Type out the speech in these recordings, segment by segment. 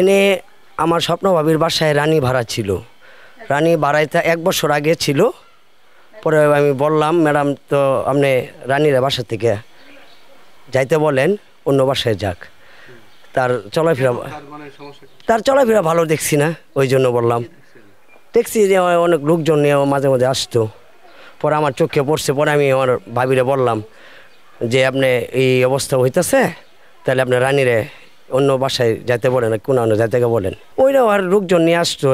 এনে আমার স্বপ্নভাবীর বাসায় রানী ভাড়া ছিল। রানী ভাড়াইতে 1 বছর আগে ছিল। পরে আমি বললাম, ম্যাডাম তো আপনি রানীর বাসা থেকে যাইতে বলেন, অন্য বাসায় যাক। তার চলাফেরা ভালো দেখছি না, ওই জন্য বললাম। দেখছি যে অনেক লোকজন নিয়ে মাঝে মাঝে আসতো। পরে আমার চোখে পড়ছে। পরে আমি আমার ভাবিরে বললাম যে আপনি এই অবস্থা হইতেছে, তাহলে আপনি রানীরে অন্য বাসায় যাইতে বলেন, কোনো অন্য যাইতে বলেন। ওইটাও আর লোকজন নিয়ে আসতো,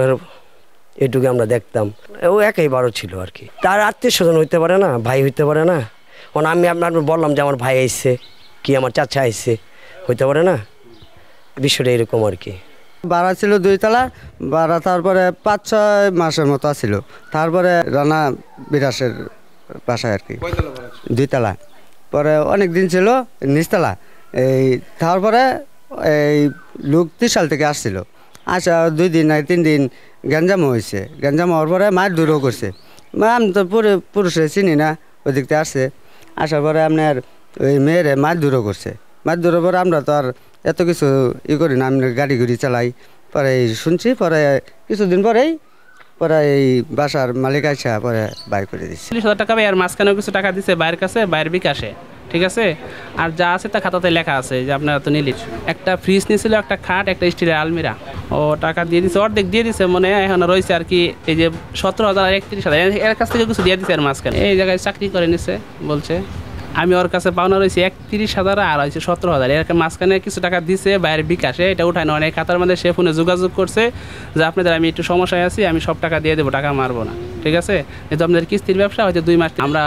এইটুকু আমরা দেখতাম। ও একাই বড় ছিল আর কি। তার আত্মীয় স্বজন হইতে পারে না, ভাই হইতে পারে না। আমি আপনার বললাম যে আমার ভাই আইসে কি আমার চাচা আইসে, হইতে পারে না। বিষয়টা এরকম আর কি। ভাড়া ছিল 2 তলা ভাড়া, তারপরে 5-6 মাসের মতো ছিল। তারপরে রানা বিরাসের বাসায় আর কি 2 তলা। পরে অনেক দিন ছিল নিচতলা। তারপরে এই লোক 3 সাল থেকে আসছিল। আসা 2 দিন 3 দিন গ্যাঞ্জাম হয়েছে। গ্যাঞ্জাম হওয়ার পরে মায়ের দূরও করছে। আমি তো পুরুষে চিনি না, ওই দিকতে আসছে। আসার পরে আপনার ওই মেয়েরে মায়ের দূরও করছে। মায়ের দূরের পরে আমরা তো আর এত কিছু করি না, আমি গাড়ি চালাই। পরে শুনছি, পরে কিছুদিন পরে এই বাসার মালিক আইসা পরে বাইর করে দিচ্ছে। 40,000 টাকা আর মাঝখানেও কিছু টাকা দিচ্ছে বাইরের কাছে, বাইরের বিকাশে, ঠিক আছে। আর যা আছে তা খাতাতে লেখা আছে যে আপনারা তো নিলিস। একটা ফ্রিজ নিয়েছিল, একটা খাট, একটা স্টিলের আলমিরা। ও টাকা দিয়ে দিচ্ছে, অর্ধেক দিয়ে দিচ্ছে মনে হয়। এখন রয়েছে আর কি এই যে 17,000 আর 31,000 এর কাছ থেকে কিছু দিয়ে দিচ্ছে। আর মাঝখানে এই জায়গায় চাকরি করে নিচ্ছে বলছে। আমি ওর কাছে পাওনা রয়েছি 31,000 আর হয়েছে 17,000। এর মাঝখানে কিছু টাকা দিছে বাইরের বিকাশে, এটা উঠায় না। অনেক খাতার মধ্যে সে ফোনে যোগাযোগ করছে যে আপনাদের আমি একটু সমস্যায় আছি, আমি সব টাকা দিয়ে দেবো, টাকা মারবো না, ঠিক আছে। কিন্তু আপনাদের কিস্তির ব্যবসা হয়তো 2 মাস। আমরা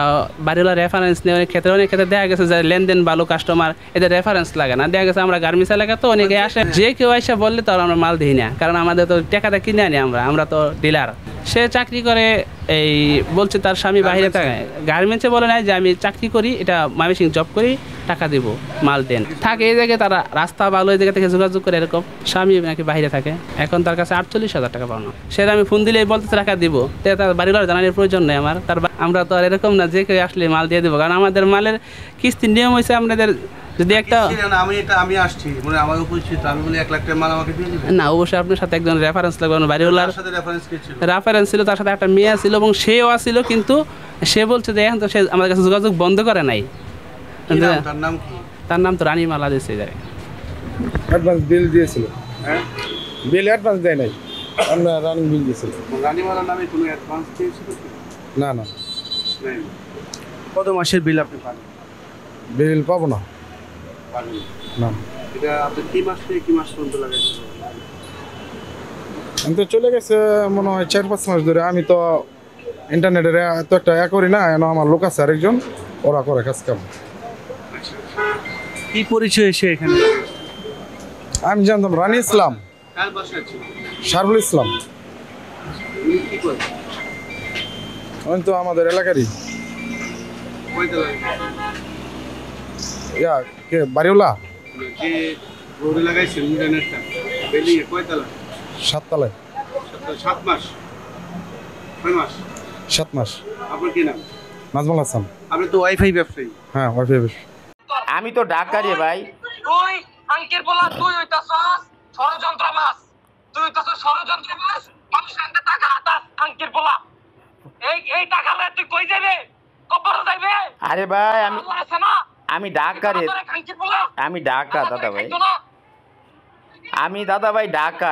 বাড়িওয়ালা রেফারেন্স নিয়ে অনেক ক্ষেত্রে দেখা গেছে যে লেনদেন ভালো কাস্টমার, এদের রেফারেন্স লাগে না। দেখা গেছে আমরা গার্মেন্টস এলাকা তো অনেকে আসে, যে কেউ এসে বললে তো আমরা মাল দিই না, কারণ আমাদের তো টাকাটা কিনে আনি, আমরা তো ডিলার। সে চাকরি করে, এই বলছে তার স্বামী বাইরে থাকে। গার্মেন্টসে বলে নাই যে আমি চাকরি করি, এটা ময়মনসিংহ জব করি, টাকা দিব, মাল দেন। থাকে এই জায়গায়, তারা রাস্তা ভালো এই জায়গা থেকে যোগাযোগ করে, এরকম স্বামী নাকি বাইরে থাকে। এখন তার কাছে 48,000 টাকা পাওনা। সেটা আমি ফোন দিলে বলতেছে টাকা দিব। তার বাড়িওয়ালা জানানোর প্রয়োজন নেই আমার। আমরা তো আর এরকম না যে কেউ আসলে মাল দিয়ে দেবো, কারণ আমাদের মালের কিস্তির নিয়ম হয়েছে আপনাদের। যদি একটা আমি আসছি মানে আমার পরিচিত, আমি বলি 1 লাখ টাকা মাল আমাকে দিয়ে দিবেন না, অবশ্যই আপনার সাথে একজন রেফারেন্স লাগবে। বাড়িওয়ালার সাথে রেফারেন্স ছিল, তার সাথে একটা মেয়ে ছিল এবং সেও আসছিল। কিন্তু সে বলছে যে এখন তো সে আমাদের কাছে যোগাযোগ বন্ধ করে নাই। তার নাম কি? তার নাম তো রানী মালা দিয়েছে। অ্যাডভান্স বিল দিয়েছিল। হ্যাঁ, বিল অ্যাডভান্স দেয় নাই, আমরা রানিং বিল দিয়েছিল। রানী মালার নামে কোনো অ্যাডভান্স দিয়েছিল? না না, কত মাসের বিল আপনি পাবেন? বিল পাবো না। না, এটা আপনি কি মাস থেকে কি মাস পর্যন্ত লাগাইছেন? আমি তো চলে গেছে মনে হয় 4-5 মাস ধরে। আমি তো ইন্টারনেটের এত একটা করি না, এখন আমার লোক আছে আরেকজন, ওরা করে কাজ কাম। কি পরিচয় এসে এখানে? আমি জানতাম রানী ইসলাম, কার বাসায় ছিল? শারফুল ইসলাম। উনি কি করে? উনি তো আমাদের এলাকারই। কয়টা লাগে? কে বাড়িওয়ালা? যে রোড লাগাইছেন ইন্টারনেটটা, বিল্ডিং এ কয়টা লাগে? 7 তলায়। 7 মাস? 6 মাস? 7 মাস। আপনার কি নাম? নাজমুল হাসান। আপনি তো ওয়াইফাই ব্যবসায়ী। হ্যাঁ, ওয়াইফাই ব্যবসা। আমি তো ঢাকা রে ভাই। তুই আঙ্কের বলা, তুই হইতাছস ষড়যন্ত্রবাজ, তুই হইতাছস ষড়যন্ত্রবাজ। মানুষের হাতে টাকা হাতাস আঙ্কের বলা। এই টাকা লয়ে তুই কই যাবে? কবর যাইবে? আরে ভাই আল্লাহ আছে না? আমি ঢাকা রে। আমি ঢাকা দাদা ভাই। আমি দাদা ভাই ঢাকা।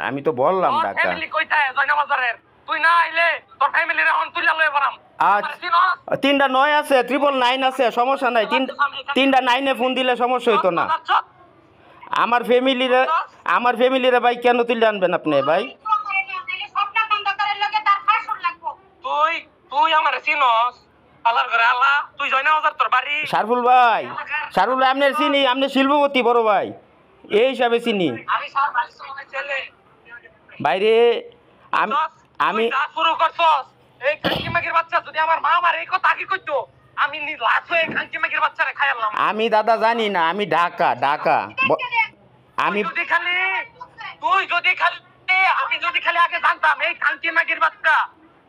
আমি তো বললাম ঢাকা। ফ্যামিলি কইতায় জয়নাবাজারের। তুই না আইলে তোর ফ্যামিলির এখন তুইলা লয়ে বারাম। আচ্ছা, 3টা 9 আছে, 999 আছে, সমস্যা নাই। 3টা 9-এ ফোন দিলে সমস্যা হইতো না। আমার ফ্যামিলিরে ভাই কেন তুলে আনবেন আপনি ভাই? তুই আমার চিনস? আল্লাহর ঘরে আল্লাহ, তুই জয়নাবাজার তোর বাড়ি। শারফুল ভাই আপনার চিনি, আপনি শিল্পপতি বড় ভাই, এই হিসাবে চিনি। আমি সার বাড়ি চলে ছেলে বাইরে আমি শুরু করছস। এই খাঙ্কি মাগির বাচ্চা, যদি আমার মা আমার এই কথা আগে কইতো, আমি লাশ হয়ে খাঙ্কি মাগির বাচ্চারে খাইলাম। আমি দাদা জানি না, আমি ঢাকা। আমি আমি যদি খালি আগে জানতাম এই খাঙ্কি মাগির বাচ্চা,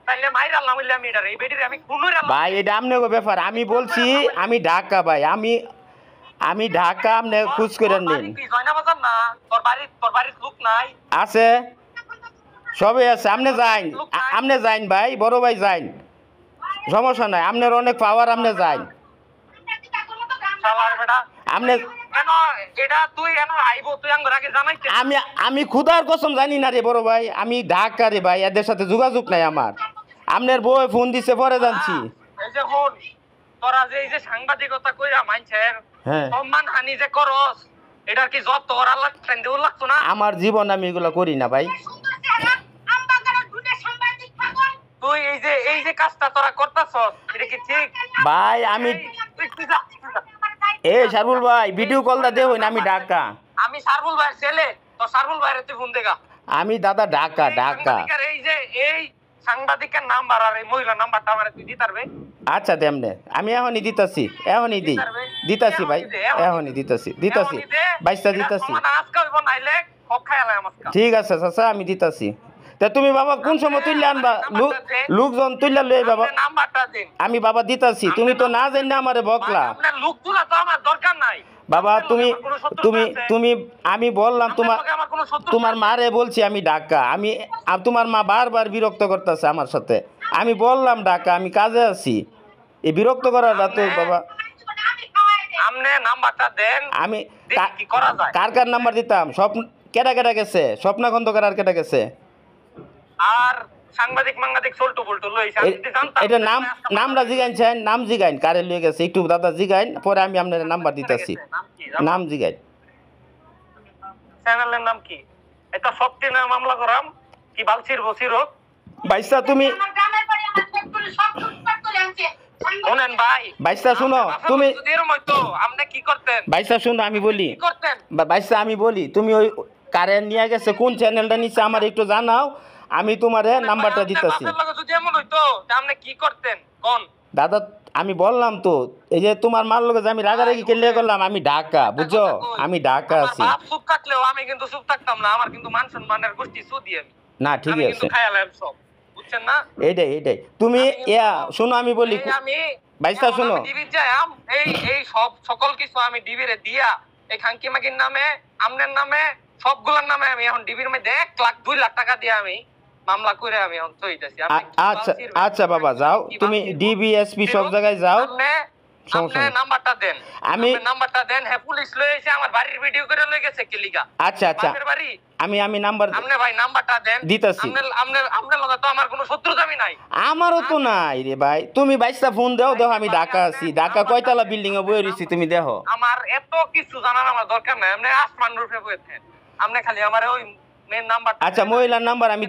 তাইলে মাইরা আল্লাহ হইলে আমি এটা এই বেডিরে আমি খুনুরে। ভাই এটা আমনে ব্যাপার। আমি বলছি আমি ঢাকা ভাই। আমি ঢাকা, আপনি খুঁজ করে নিন। কি জয়না বাজার না? তোর বাড়ির লোক নাই? আছে, সবই আছে। আপনি যাইন ভাই, বড় ভাই যাইন, সমস্যা নাই। আপনার অনেক পাওয়ার, আপনি যাইন। শালার বেটা, আপনি কেন এটা তুই কেন আইবো? তুই আঙ্গুর আগে জানাইতে। আমি খুদার কসম জানি না রে বড় ভাই, আমি ঢাকা রে ভাই, এদের সাথে যোগাযোগ নাই আমার। আপনার বউ ফোন দিছে, পরে জানছি। এই যে হন, তোরা যে এই যে সাংবাদিকতা কইরা মানছেন হ্যাঁ, সম্মান হানি যে করস, এটার কি যত তোর আল্লাহ দেউ লাগতো না? আমার জীবন আমি এগুলো করি না ভাই। তুই এই যে কাজটা তোরা করতাছস, এটা কি ঠিক? ভাই আমি তুই যা। এই শারবুল ভাই, ভিডিও কলটা দে হইন, আমি ঢাকা। আমি সারবুল ভাইয়ের ছেলে, তো সারবুল ভাইয়ের তুই ফোন দেখা। আমি দাদা ঢাকা। এই সাংবাদিকের নাম্বার আর এই মহিলা নাম্বারটা আমারে তুই দিতে পারবে? আচ্ছা দেমনে, আমি এখনই দিতাছি, এখনই দিতাছি ভাই, এখনই দিতাছি বাইশটা দিতাছি। আজকে হইব নাইলে সব খাইলে আমার। ঠিক আছে চাচা, আমি দিতাছি। তা তুমি বাবা কোন সময় তুললে আনবা? লোকজন তুললে লই বাবা। নাম্বারটা দিন। আমি বাবা দিতাছি, তুমি তো না জানি না আমারে বকলা। আপনার লোক তুলা তো আমার দরকার নাই বাবা। তুমি আমি বললাম তোমার মারে বলছি আমি ঢাকা। তোমার মা বারবার বিরক্ত করতেছে আমার সাথে। আমি বললাম ঢাকা, আমি কাজে আছি। এই বিরক্ত করাটা তো বাবা। আপনি নাম্বারটা দেন, আমি কি করা যায়? কার নাম্বার দিতাম? সব কেটা গেছে? স্বপ্না খন্দকার আর কেটা গেছে? আর সাংবাদিক চলটু বলটু লইছে। আমি যদি জানতাম এটা নামটা জিগাইছেন, নাম জিগাইন কারে লয়ে গেছে একটু দাদা জিগাইন, পরে আমি আপনার নাম্বার দিতাছি। নাম জিগাইন। চ্যানেলের নাম কি? এটা সত্যি না মামলা করাম কি বালছির বসির হোক? বাইসা তুমি শুনেন ভাই, বাইসা শুনো, তুমি আপনি কি করতেন? বাইসা শুনো, আমি বলি বাইসা, আমি বলি তুমি ওই কারেন্ট নিয়ে গেছে কোন চ্যানেলটা নিচ্ছে আমার একটু জানাও, আমি তোমারে নাম্বারটা দিতেছি। যদি এমন হইতো আপনি কি করতেন কোন? দাদা আমি বললাম তো, এই যে তোমার মার লোকে যে আমি রাগারাগি খেলে করলাম, আমি ঢাকা, বুঝছো? আমি ঢাকা আছি। চুপ থাকলেও আমি কিন্তু চুপ থাকতাম না। আমার কিন্তু মান সম্মানের গোষ্ঠী সুদি আমি। না ঠিক আছে, সব বুঝছেন না? এইটাই তুমি শোনো, আমি বলি বাইসা শুনো, এই সব সকল কিছু আমি ডিবিরে দিয়া এই খাঙ্কি মাগির নামে, আমনের নামে, সবগুলোর নামে আমি এখন ডিবির মধ্যে 1 লাখ 2 লাখ টাকা দিয়ে আমি মামলা করে আমি এখন তৈরিছি। আচ্ছা আচ্ছা বাবা, যাও তুমি ডিবিএসপি সব জায়গায় যাও, সমস্যা নেই। নাম্বারটা দেন, আমি নাম্বারটা দেন। হ্যাঁ, পুলিশ লয়ে এসে আমার বাড়ির ভিডিও করে লয়ে গেছে কিলিগা। আচ্ছা বাড়ি আমি নাম্বার আপনি ভাই নাম্বারটা দেন, দিতাছি। আপনার লগে তো আমার কোনো শত্রুতামি নাই। আমারও তো নাই রে ভাই। তুমি বাইসটা ফোন দাও, দেখো আমি ঢাকা আছি। ঢাকা কয়তলা বিল্ডিং এ বয়ে রইছি তুমি দেখো। আমার এত কিছু জানার আমার দরকার নাই। আপনি আসমান রূপে বইতেন, আপনি খালি আমার ওই মেন নাম্বার। আচ্ছা, মহিলার নাম্বার আমি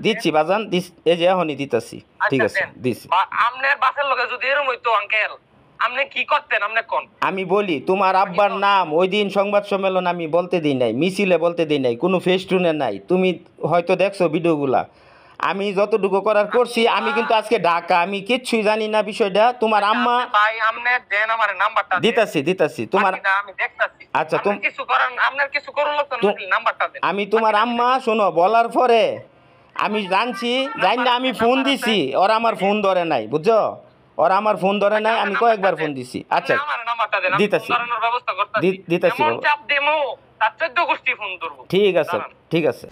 দিচ্ছি বাজান, এই যে এখনই দিতাছি। ঠিক আছে, দিচ্ছি। আপনার বাসের লগে যদি এরকম হইতো আঙ্কেল, আপনি কি করতেন? আপনি কোন? আমি বলি তোমার আব্বার নাম ওই দিন সংবাদ সম্মেলন আমি বলতে দিই নাই, মিছিলে বলতে দিই নাই, কোনো ফেস্টুনে নাই। তুমি হয়তো দেখছো ভিডিওগুলা। আমি যতটুকু করার করছি। আমি কিন্তু আজকে ঢাকা, আমি কিচ্ছুই জানি না বিষয়টা। তোমার আম্মা ভাই আপনি দেন আমার নাম্বারটা। দিতাছি তোমার। আমি দেখতাছি। আচ্ছা, তুমি কিছু করেন, আপনার কিছু করুন না, নাম্বারটা দেন। আমি তোমার আম্মা শোনো, বলার পরে আমি জানছি, জানি না আমি ফোন দিছি, ওরা আমার ফোন ধরে নাই, বুঝছো? ওরা আমার ফোন ধরে নাই, আমি কয়েকবার ফোন দিছি। আচ্ছা দিতাছি, দিতাছি। দিতাছি। চাপ দেমো, তার 14 গোষ্ঠী ফোন করব। ঠিক আছে।